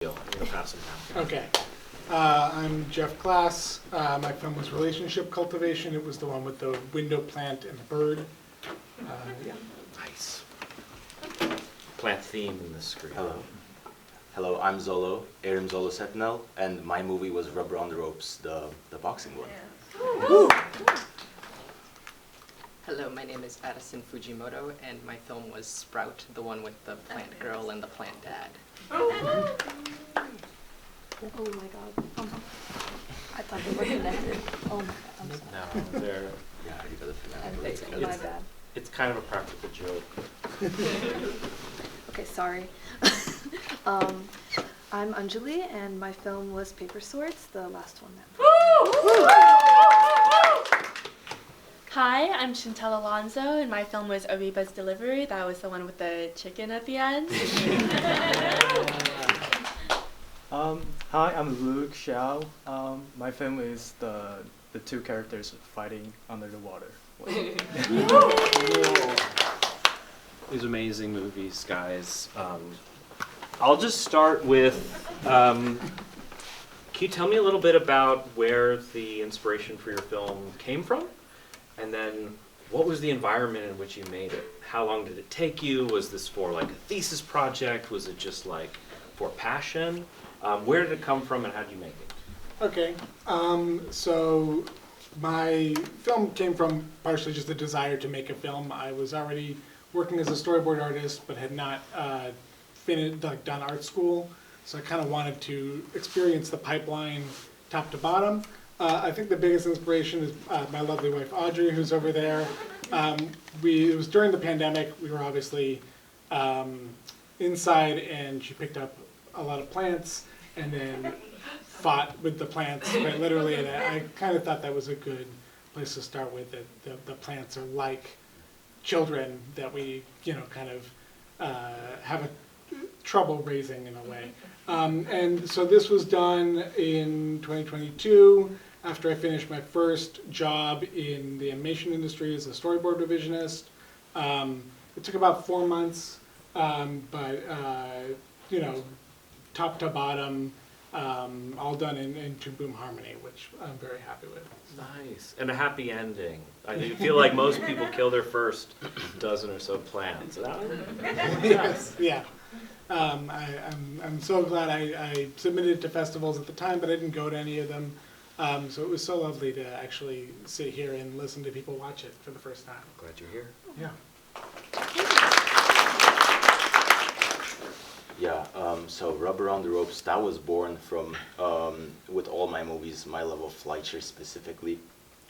I'm gonna pass them down. Okay. I'm Jeff Glass. My film was Relationship Cultivation. It was the one with the window plant and the bird. Yeah. Nice. Plant theme in the screen. Hello, I'm Zolo, Aram Zolo Sentinel, and my movie was Rubber on the Ropes, the boxing one. Hello, my name is Addison Fujimoto, and my film was Sprout, the one with the plant girl and the plant dad. Oh my god. I thought they were connected. Oh my god, I'm sorry. No, they're, Yeah, you gotta figure My bad. it's kind of a practical joke. Okay, sorry. I'm Anjali, and my film was Paper Swords, the last one. Hi, I'm Chantel Alonso, and my film was Ariba's Delivery. That was the one with the chicken at the end. Hi, I'm Luke Xiao. My film is the two characters fighting under the water. These amazing movies, guys. I'll just start with, can you tell me a little bit about where the inspiration for your film came from? And then what was the environment in which you made it? How long did it take you? Was this for like a thesis project? Was it just like for passion? Where did it come from and how did you make it? Okay. So my film came from partially just a desire to make a film. I was already working as a storyboard artist, but had not done art school. So I kind of wanted to experience the pipeline top to bottom. I think the biggest inspiration is my lovely wife Audrey, who's over there. It was during the pandemic. We were obviously inside, and she picked up a lot of plants and then fought with the plants quite literally. And I kind of thought that was a good place to start with. That the plants are like children that we, kind of have a trouble raising in a way. And so this was done in 2022 after I finished my first job in the animation industry as a storyboard revisionist. It took about 4 months, but top to bottom, all done in Two Boom Harmony, which I'm very happy with. Nice. And a happy ending. I feel like most people kill their first dozen or so plants. Yes, yeah. I'm so glad I submitted to festivals at the time, but I didn't go to any of them. So it was so lovely to actually sit here and listen to people watch it for the first time. Glad you're here. Yeah. Yeah, so Rubber on the Ropes, that was born from, with all my movies, my love of Fleischer specifically.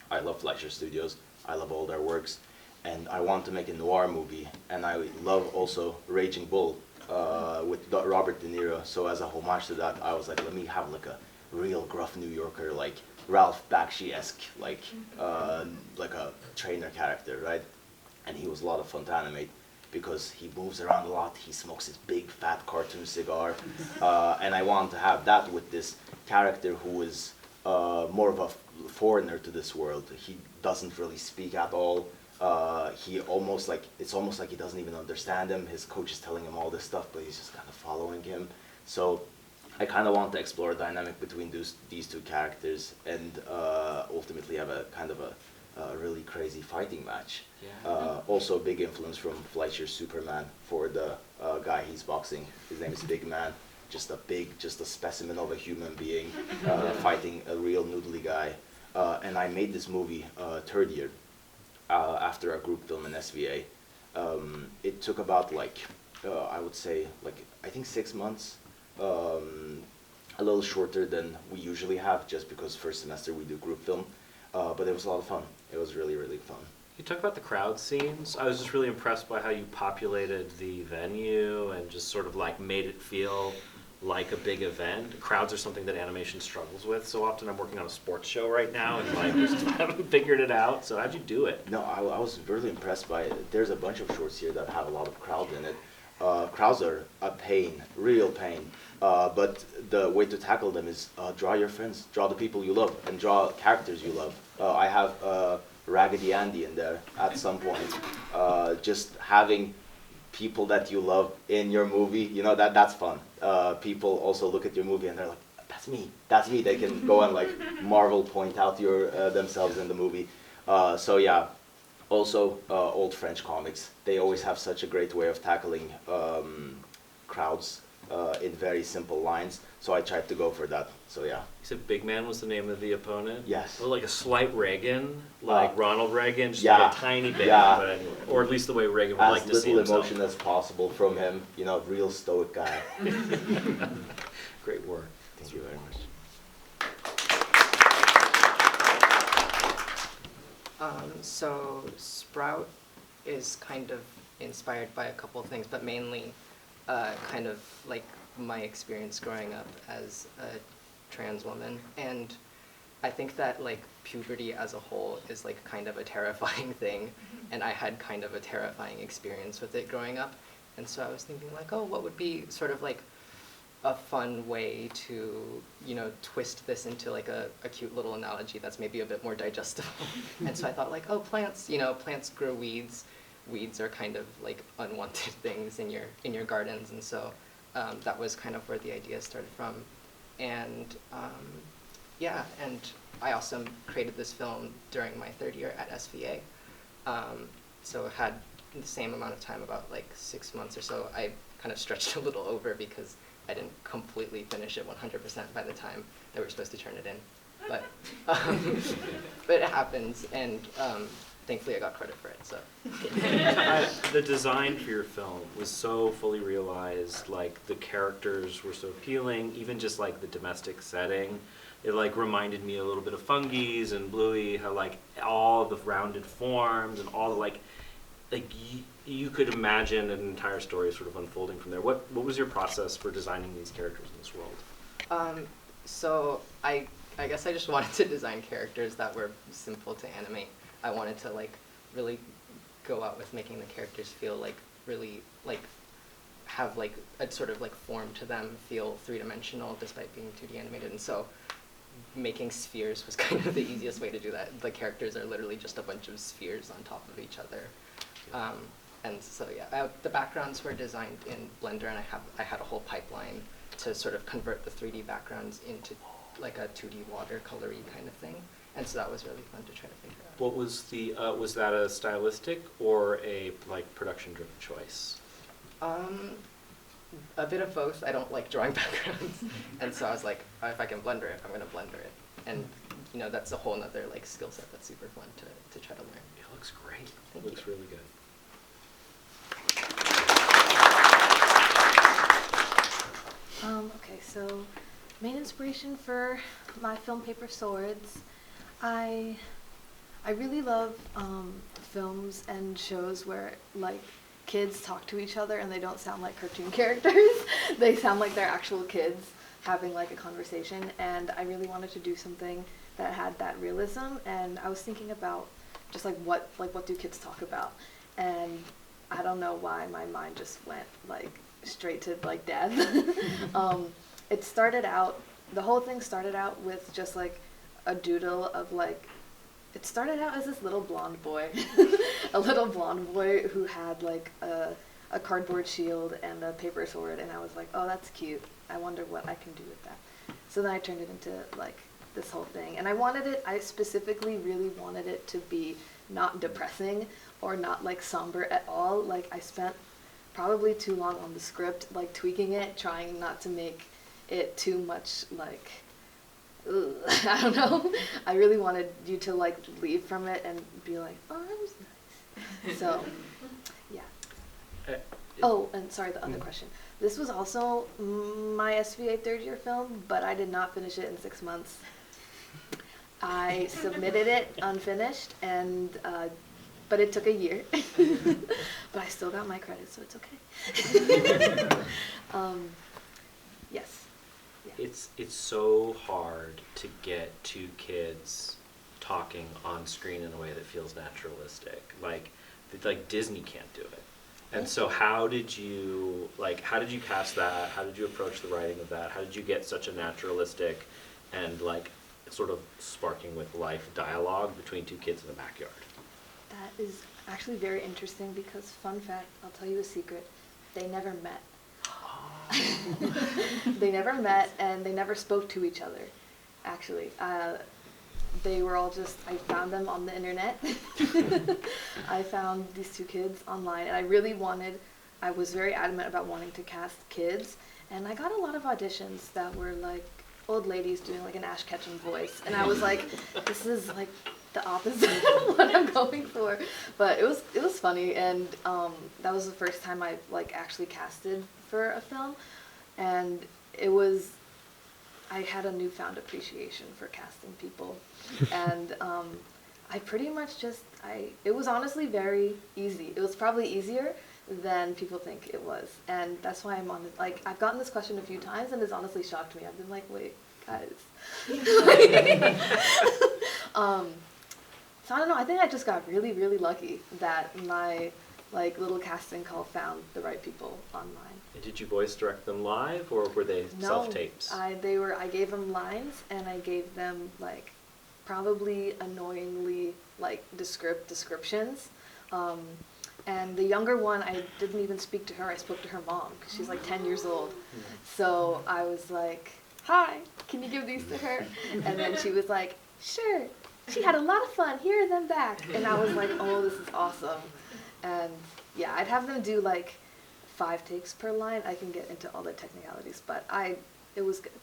I love Fleischer Studios. I love all their works. And I want to make a noir movie. And I love also Raging Bull with Robert De Niro. So as a homage to that, I was like, let me have like a real gruff New Yorker, like Ralph Bakshi-esque, like a trainer character, right? And he was a lot of fun to animate because he moves around a lot, he smokes his big fat cartoon cigar, and I want to have that with this character who is more of a foreigner to this world. He doesn't really speak at all. It's almost like he doesn't even understand him. His coach is telling him all this stuff, but he's just kind of following him. So I kind of want to explore a dynamic between these two characters and ultimately have a kind of a really crazy fighting match. Yeah. Also a big influence from Fleischer's Superman for the guy he's boxing. His name is Big Man. Just a specimen of a human being fighting a real noodly guy. And I made this movie third year after a group film in SVA. It took about I would say I think 6 months. A little shorter than we usually have, just because first semester we do group film, but it was a lot of fun. It was really, really fun. You talk about the crowd scenes. I was just really impressed by how you populated the venue and just sort of like made it feel like a big event. Crowds are something that animation struggles with. So often I'm working on a sports show right now and like just haven't figured it out. So how'd you do it? No, I was really impressed by it. There's a bunch of shorts here that have a lot of crowd in it. Crowds are a pain, real pain. But the way to tackle them is draw your friends, draw the people you love, and draw characters you love. I have Raggedy Andy in there at some point. Just having people that you love in your movie, you know, that's fun. People also look at your movie and they're like, that's me. They can go and like Marvel point out themselves in the movie. So yeah, also old French comics. They always have such a great way of tackling crowds in very simple lines. So I tried to go for that. So yeah. You said Big Man was the name of the opponent? Yes. Well, like a slight Reagan, like Ronald Reagan, just yeah. like a tiny bit, Yeah. but anyway, or at least the way Reagan would like to see As little himself. emotion as possible from him, you know, real stoic guy. Great work. Thank you very much. So Sprout is kind of inspired by a couple of things, but mainly kind of like my experience growing up as a trans woman. And I think that like puberty as a whole is like kind of a terrifying thing, and I had kind of a terrifying experience with it growing up. And so I was thinking like, oh, what would be sort of like a fun way to, you know, twist this into like a cute little analogy that's maybe a bit more digestible. And so I thought like, oh, plants, you know, plants grow weeds. Weeds are kind of like unwanted things in your gardens, and so that was kind of where the idea started from. And yeah, and I also created this film during my third year at SVA. So I had the same amount of time, about like 6 months or so. I kind of stretched a little over because I didn't completely finish it 100% by the time that we were supposed to turn it in. But it happens, and thankfully I got credit for it. So The design for your film was so fully realized, like the characters were so appealing, even just like the domestic setting. It like reminded me a little bit of Fungies and Bluey, how like all the rounded forms and all the like you could imagine an entire story sort of unfolding from there. What was your process for designing these characters in this world? So I guess I just wanted to design characters that were simple to animate. I wanted to like really go out with making the characters feel like really like have like a sort of like form to them, feel three-dimensional despite being 2D animated. And so making spheres was kind of the easiest way to do that. The characters are literally just a bunch of spheres on top of each other. And so yeah, the backgrounds were designed in Blender, and I had a whole pipeline to sort of convert the 3D backgrounds into like a 2D watercolory kind of thing. And so that was really fun to try to figure out. What was the was that a stylistic or a like production-driven choice? A bit of both. I don't like drawing backgrounds, and so I was like, oh, if I can Blender it, I'm gonna Blender it. And you know, that's a whole nother like skill set that's super fun to try to learn. It looks great. Thank It looks you. really good. Okay, so main inspiration for my film Paper Swords, I really love films and shows where like kids talk to each other and they don't sound like cartoon characters. They sound like they're actual kids having like a conversation, and I really wanted to do something that had that realism. And I was thinking about just like what do kids talk about, and I don't know why my mind just went like straight to like death. It started out, the whole thing started out with just like a doodle of like, it started out as this little blonde boy, a little blonde boy who had like a cardboard shield and a paper sword, and I was like, oh, that's cute. I wonder what I can do with that. So then I turned it into like this whole thing, and I specifically really wanted it to be not depressing or not like somber at all. Like I spent probably too long on the script, like tweaking it, trying not to make it too much like, ugh, I don't know. I really wanted you to like leave from it and be like, oh, that was nice. So, yeah. Oh, and sorry, the other question. This was also my SVA third year film, but I did not finish it in 6 months. I submitted it unfinished, and but it took a year. But I still got my credit, so it's okay. Yes. Yeah. It's so hard to get two kids talking on screen in a way that feels naturalistic. Like Disney can't do it. And so how did you cast that? How did you approach the writing of that? How did you get such a naturalistic and like sort of sparking with life dialogue between two kids in the backyard? That is actually very interesting because, fun fact, I'll tell you a secret, they never met. They never met and they never spoke to each other, actually. They were all just, I found them on the internet. I found these two kids online, and I was very adamant about wanting to cast kids, and I got a lot of auditions that were like old ladies doing like an Ash Ketchum voice, and I was like, this is like the opposite of what I'm going for. But it was funny, and that was the first time I like actually casted for a film, and I had a newfound appreciation for casting people, and I pretty much it was honestly very easy. It was probably easier than people think it was, and that's why I'm on it. Like, I've gotten this question a few times, and it's honestly shocked me. I've been like, wait, guys. So I don't know, I think I just got really, really lucky that my like little casting call found the right people online. And did you voice direct them live, or were they self-tapes? I gave them lines, and I gave them like probably annoyingly like descriptions. And the younger one, I didn't even speak to her. I spoke to her mom because she's like 10 years old. So I was like, "Hi, can you give these to her?" And then she was like, "Sure." She had a lot of fun. Here are them back. And I was like, "Oh, this is awesome." And yeah, I'd have them do like 5 takes per line. I can get into all the technicalities, but it was good.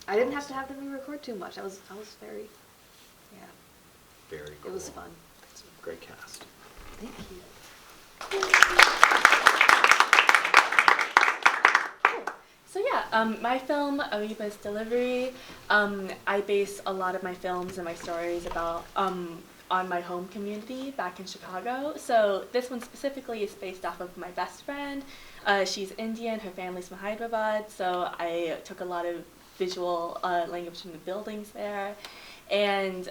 I didn't have to have them re-record too much. I was very, yeah. Very cool. It was fun. It's a great cast. Thank you. So yeah, my film, Areba's Delivery, I base a lot of my films and my stories about on my home community back in Chicago. So this one specifically is based off of my best friend. She's Indian, her family's from Hyderabad, so I took a lot of visual language from the buildings there. And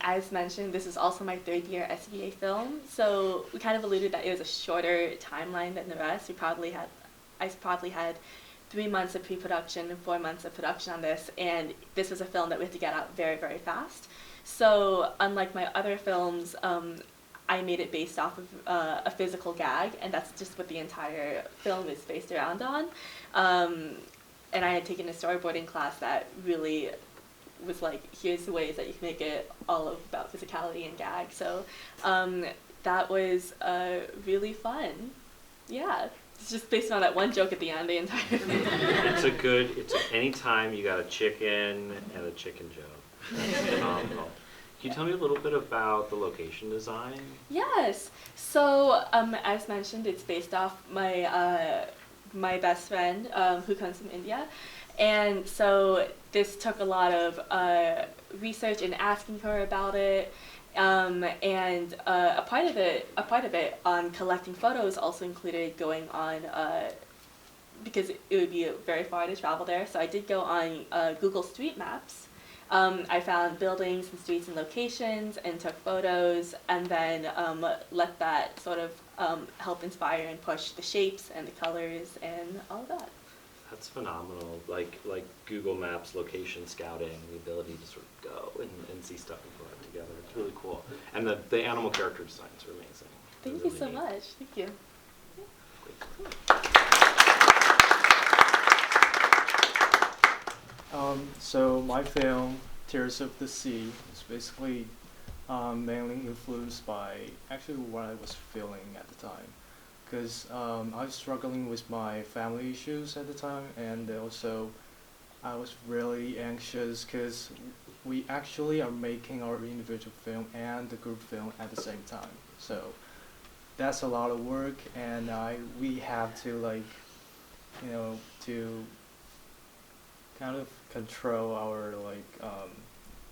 as mentioned, this is also my 3rd year SVA film, so we kind of alluded that it was a shorter timeline than the rest. I probably had 3 months of pre-production and 4 months of production on this, and this was a film that we had to get out very, very fast. So unlike my other films, I made it based off of a physical gag, and that's just what the entire film is based around on. And I had taken a storyboarding class that really was like, here's the ways that you can make it all about physicality and gag. So that was really fun. Yeah. It's just based on that one joke at the end, the entire thing. Anytime you got a chicken and a chicken joke. Phenomenal. Can you tell me a little bit about the location design? Yes. So as mentioned, it's based off my my best friend who comes from India. And so this took a lot of research and asking her about it. And a part of it on collecting photos also included going on, because it would be very far to travel there, so I did go on Google Street Maps. I found buildings and streets and locations and took photos, and then let that sort of help inspire and push the shapes and the colors and all of that. That's phenomenal. Like Google Maps, location scouting, the ability to sort of go and see stuff and put it together. It's really cool. And the animal character designs are amazing. Thank They're you so really much. Thank you. So my film, Tears of the Sea, is basically mainly influenced by actually what I was feeling at the time. Because I was struggling with my family issues at the time, and also I was really anxious because we actually are making our individual film and the group film at the same time. So that's a lot of work, and we have to to kind of control our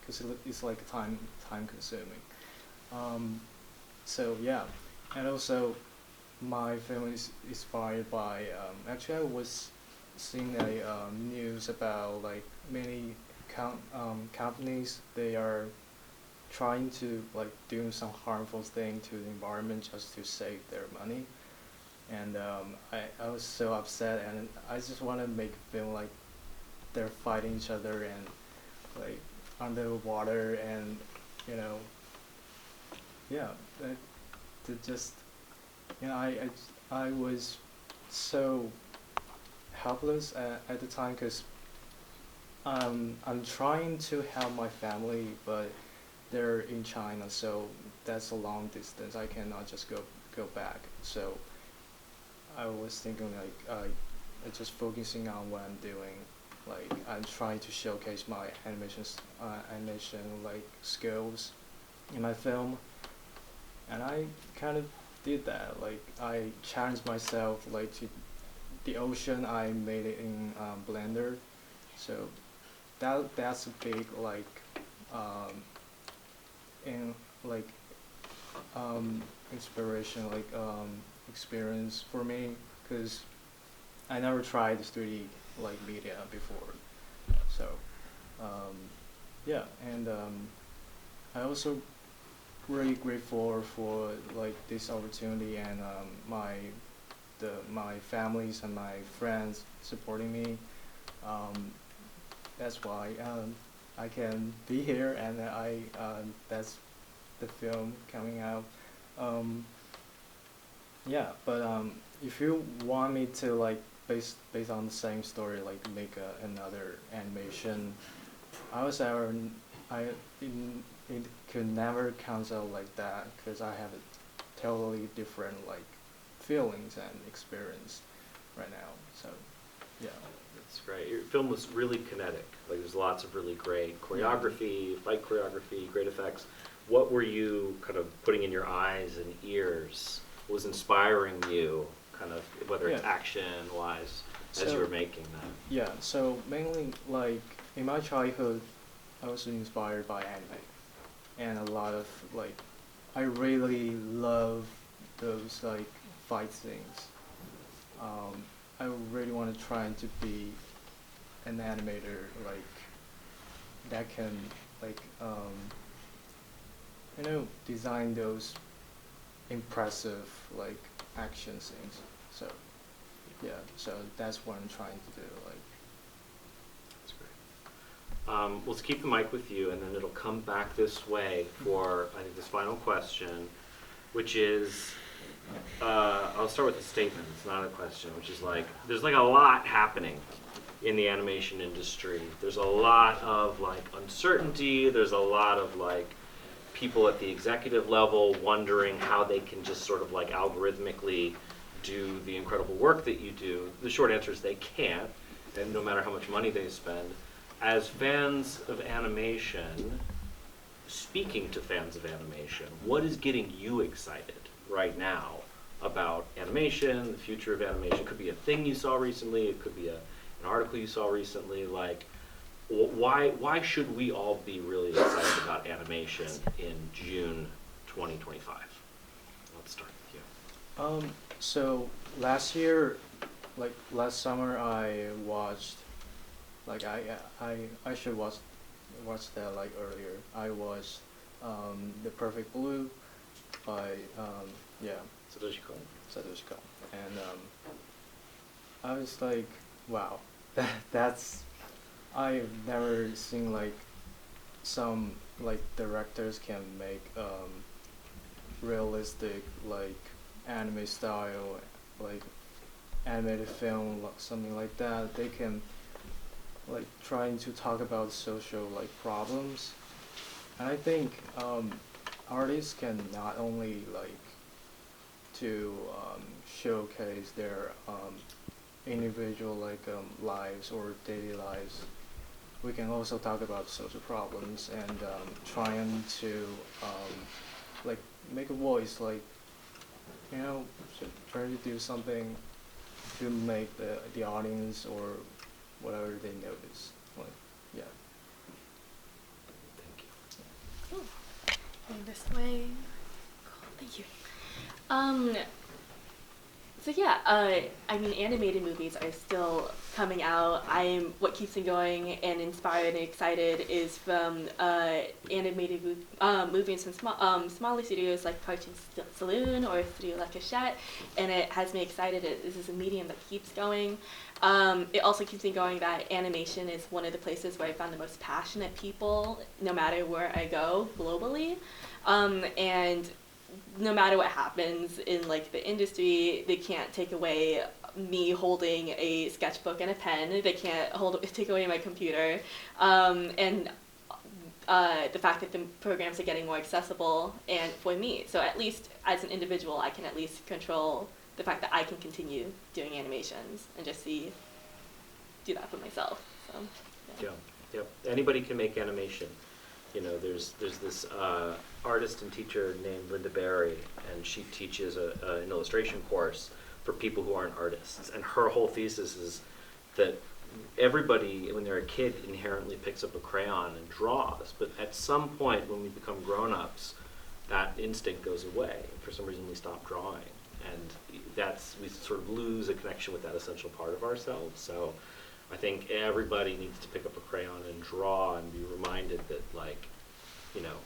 because it's like time consuming. So yeah, and also my film is inspired by actually I was seeing a news about like many companies, they are trying to like do some harmful thing to the environment just to save their money, and I was so upset, and I just want to make a film like they're fighting each other and like under the water, and yeah, to just, I was so helpless at the time because I'm trying to help my family, but they're in China, so that's a long distance. I cannot just go back. So I was thinking like just focusing on what I'm doing. Like I'm trying to showcase my animation like skills in my film, and I kind of did that. Like I challenged myself like to the ocean. I made it in Blender, so that's a big like in like inspiration like experience for me because I never tried 3D like media before. So yeah, and I also really grateful for like this opportunity and my families and my friends supporting me. That's why I can be here, and that's the film coming out. Yeah, but if you want me to like based on the same story, like make another animation, I was ever it could never comes out like that because I have a totally different like feelings and experience right now. So yeah. That's great. Your film was really kinetic. Like there's lots of really great choreography, fight choreography, great effects. What were you kind of putting in your eyes and ears? What was inspiring you, kind of whether it's action-wise, as you were making that? Yeah. So mainly like in my childhood, I was inspired by anime, and a lot of like I really love those like fight scenes. I really want to try to be an animator like that can like design those impressive like action scenes. So yeah, so that's what I'm trying to do. Like That's great. Let's keep the mic with you, and then it'll come back this way for I think this final question, which is. I'll start with a statement, it's not a question, which is like, there's like a lot happening in the animation industry. There's a lot of like uncertainty, there's a lot of like people at the executive level wondering how they can just sort of like algorithmically do the incredible work that you do. The short answer is they can't, and no matter how much money they spend. As fans of animation, speaking to fans of animation, what is getting you excited right now about animation, the future of animation? It could be a thing you saw recently, it could be an article you saw recently. Like, why should we all be really excited about animation in June 2025? Let's start with you. So last summer, I watched, like I should watch that like earlier. I watched The Perfect Blue by Satoshi Kon, and I was like, wow, that's I've never seen like some like directors can make realistic like anime style like animated film something like that. They can like trying to talk about social like problems, and I think artists can not only like to showcase their individual like lives or daily lives. We can also talk about social problems and trying to like make a voice, like trying to do something to make the audience or whatever they notice. Like yeah. Thank you. Cool. And this way. Cool. Thank you. So yeah, I mean, animated movies are still coming out. What keeps me going and inspired and excited is from animated movies from smaller studios like Cartoon Saloon or Studio La Cachette, and it has me excited. This is a medium that keeps going. It also keeps me going that animation is one of the places where I found the most passionate people, no matter where I go globally, and no matter what happens in like the industry, they can't take away me holding a sketchbook and a pen. They can't take away my computer, and the fact that the programs are getting more accessible, and for me, so at least as an individual, I can at least control the fact that I can continue doing animations and just do that for myself. So, Yeah, yep. Anybody can make animation. You know, there's this artist and teacher named Linda Berry, and she teaches an illustration course for people who aren't artists. And her whole thesis is that everybody, when they're a kid, inherently picks up a crayon and draws. But at some point, when we become grown-ups, that instinct goes away. For some reason, we stop drawing. And we sort of lose a connection with that essential part of ourselves. So I think everybody needs to pick up a crayon and draw and be reminded that, like, you know,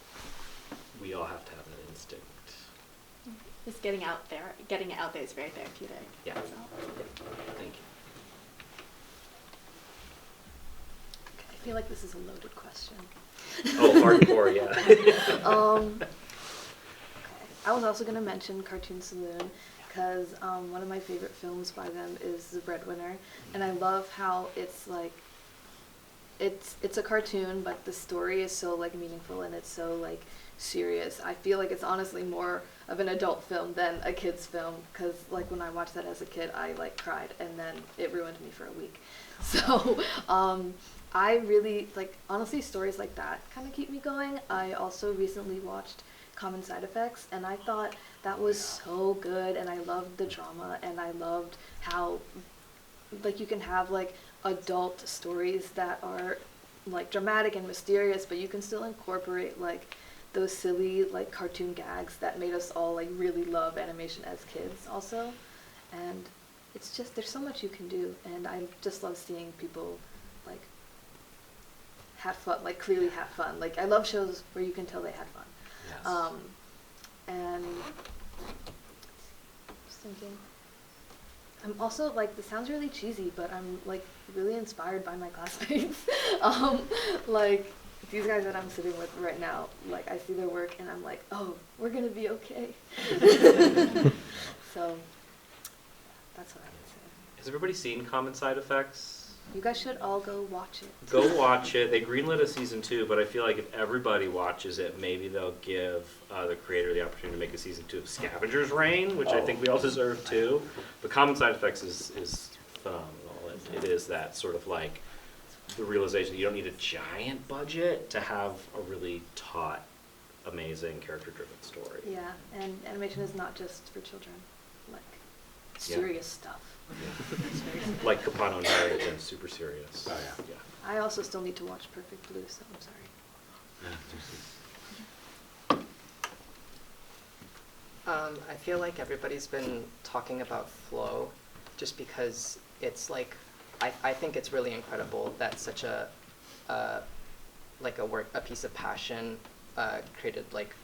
we all have to have that instinct. just getting it out there is very therapeutic. Yeah. So. Thank you. I feel like this is a loaded question. Oh, hardcore, yeah. Okay. I was also going to mention Cartoon Saloon because one of my favorite films by them is The Breadwinner, and I love how it's like it's a cartoon, but the story is so like meaningful and it's so like serious. I feel like it's honestly more of an adult film than a kid's film because like when I watched that as a kid, I like cried and then it ruined me for a week. So I really like, honestly, stories like that kind of keep me going. I also recently watched Common Side Effects, and I thought that was so good, and I loved the drama, and I loved how like you can have like adult stories that are like dramatic and mysterious, but you can still incorporate like those silly like cartoon gags that made us all like really love animation as kids also. And it's just, there's so much you can do, and I just love seeing people like have fun, like clearly have fun. Like I love shows where you can tell they had fun. Yes. And just thinking, I'm also like, this sounds really cheesy, but I'm like really inspired by my classmates. Like these guys that I'm sitting with right now, like I see their work and I'm like, oh, we're gonna be okay. So that's what I would say. Has everybody seen Common Side Effects? You guys should all go watch it. Go watch it. They greenlit a season 2, but I feel like if everybody watches it, maybe they'll give the creator the opportunity to make a season 2 of Scavenger's Reign, which I think we all deserve too. But Common Side Effects is phenomenal. It is that sort of like the realization that you don't need a giant budget to have a really taut, amazing, character-driven story. Yeah, and animation is not just for children, like Yeah. serious stuff. It's very serious. Like Capano Narrative, super serious. Oh, yeah. Yeah. I also still need to watch Perfect Blue, so I'm sorry. I feel like everybody's been talking about flow just because it's like, I think it's really incredible that such a piece of passion created like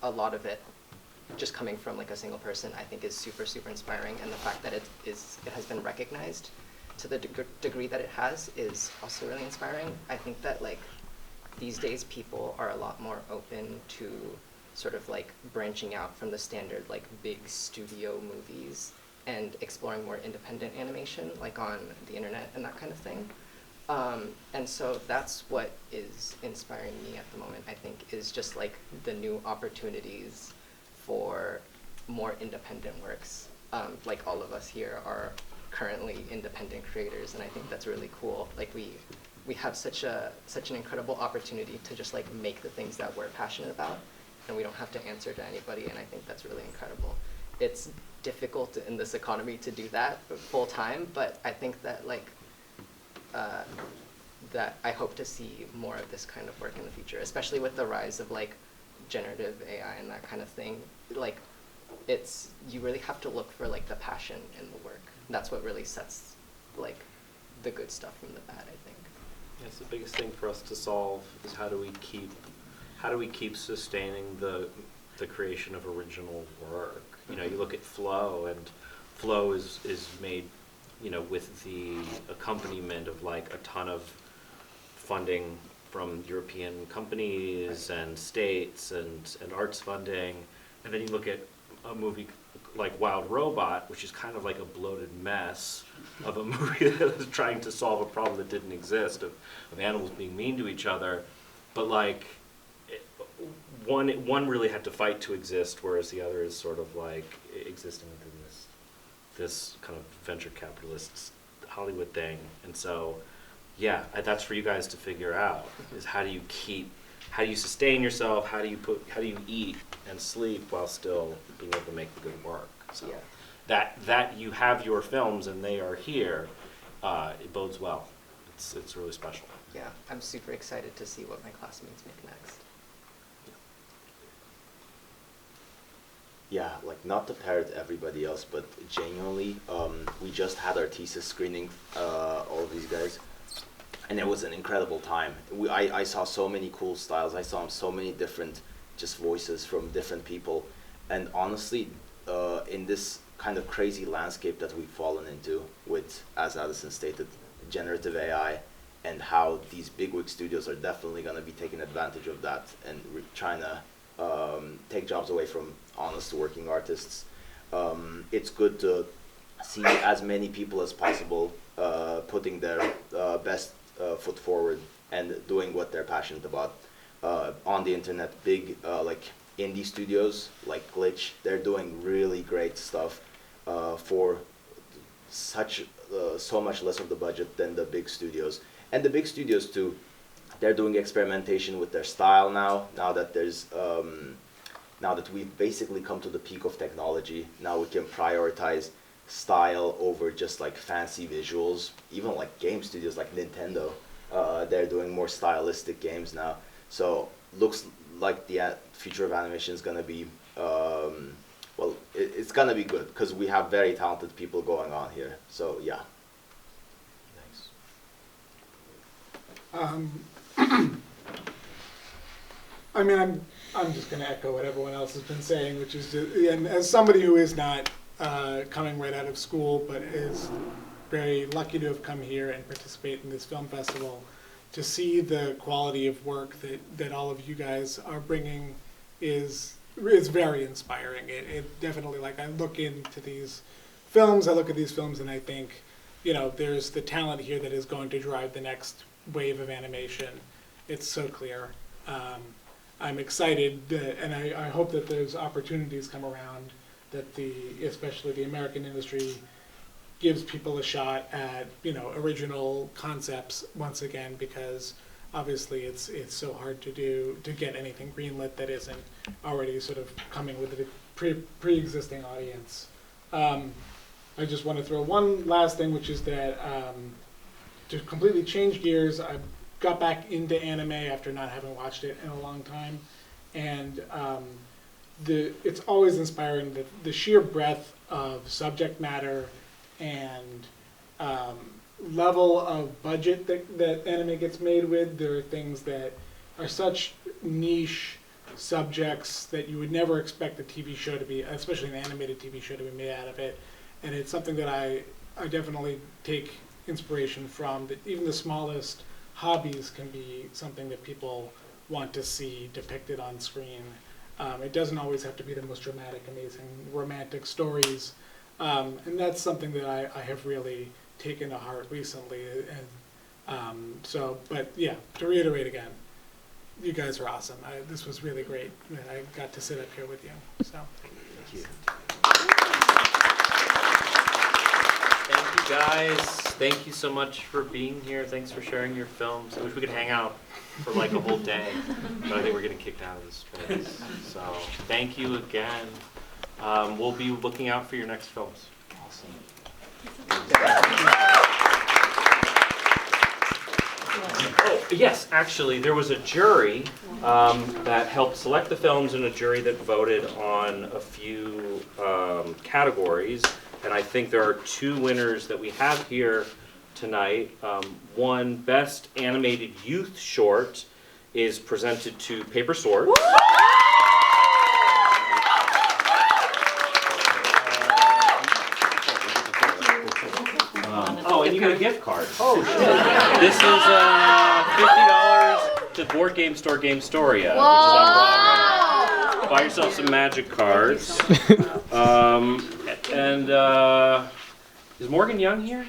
a lot of it just coming from like a single person, I think is super, super inspiring. And the fact that it has been recognized to the degree that it has is also really inspiring. I think that like these days people are a lot more open to sort of like branching out from the standard like big studio movies and exploring more independent animation like on the internet and that kind of thing. And so that's what is inspiring me at the moment, I think, is just like the new opportunities for more independent works. Like all of us here are currently independent creators, and I think that's really cool. Like we have such an incredible opportunity to just like make the things that we're passionate about, and we don't have to answer to anybody, and I think that's really incredible. It's difficult in this economy to do that full time, but I think that like that I hope to see more of this kind of work in the future, especially with the rise of like generative AI and that kind of thing. Like you really have to look for like the passion in the work. That's what really sets like the good stuff from the bad, I think. That's the biggest thing for us to solve is how do we keep sustaining the creation of original work. You know, you look at Flow, and Flow is made, you know, with the accompaniment of like a ton of funding from European companies and states and arts funding, and then you look at a movie like Wild Robot, which is kind of like a bloated mess of a movie that was trying to solve a problem that didn't exist, of animals being mean to each other, but like one really had to fight to exist, whereas the other is sort of like existing within this kind of venture capitalist Hollywood thing. And so, yeah, that's for you guys to figure out, is how do you sustain yourself, how do you eat and sleep while still being able to make the good work. So Yeah. that you have your films and they are here, it bodes well. It's really special. Yeah, I'm super excited to see what my classmates make next. Yeah, like not to parrot everybody else, but genuinely, we just had our thesis screening, all of these guys, and it was an incredible time. I saw so many cool styles. I saw so many different just voices from different people, and honestly, in this kind of crazy landscape that we've fallen into with, as Addison stated, generative AI, and how these bigwig studios are definitely going to be taking advantage of that and trying to take jobs away from honest working artists. It's good to see as many people as possible putting their best foot forward and doing what they're passionate about. On the internet, big like indie studios like Glitch, they're doing really great stuff for so much less of the budget than the big studios. And the big studios too, they're doing experimentation with their style now. Now that there's now that we've basically come to the peak of technology, now we can prioritize style over just like fancy visuals. Even like game studios like Nintendo, they're doing more stylistic games now. So looks like the future of animation is gonna be well, it's gonna be good because we have very talented people going on here. So yeah. I mean, I'm just going to echo what everyone else has been saying, which is, and as somebody who is not coming right out of school, but is very lucky to have come here and participate in this film festival, to see the quality of work that all of you guys are bringing is very inspiring. It definitely, like, I look into these films, I look at these films, and I think, you know, there's the talent here that is going to drive the next wave of animation. It's so clear. I'm excited, and I hope that those opportunities come around, that especially the American industry gives people a shot at, you know, original concepts once again, because obviously it's so hard to get anything greenlit that isn't already sort of coming with a pre-existing audience. I just want to throw one last thing, which is that to completely change gears, I got back into anime after not having watched it in a long time, and it's always inspiring the sheer breadth of subject matter and level of budget that anime gets made with. There are things that are such niche subjects that you would never expect a TV show to be, especially an animated TV show, to be made out of it, and it's something that I definitely take inspiration from, that even the smallest hobbies can be something that people want to see depicted on screen. It doesn't always have to be the most dramatic, amazing, romantic stories. And that's something that I have really taken to heart recently. And but yeah, to reiterate again, you guys are awesome. This was really great, and I got to sit up here with you. So Thank you. Thank you guys. Thank you so much for being here. Thanks for sharing your films. I wish we could hang out for like a whole day, but I think we're getting kicked out of this space. So thank you again. We'll be looking out for your next films. Awesome. Oh, yes, actually, there was a jury that helped select the films, and a jury that voted on a few categories. And I think there are two winners that we have here tonight. One, Best Animated Youth Short, is presented to Paper Sword. Oh, and you get a gift card. Oh, shit. This is $50 to Board Game Store Game Astoria, which is on Broadway. Buy yourself some magic cards. And is Morgan Young here?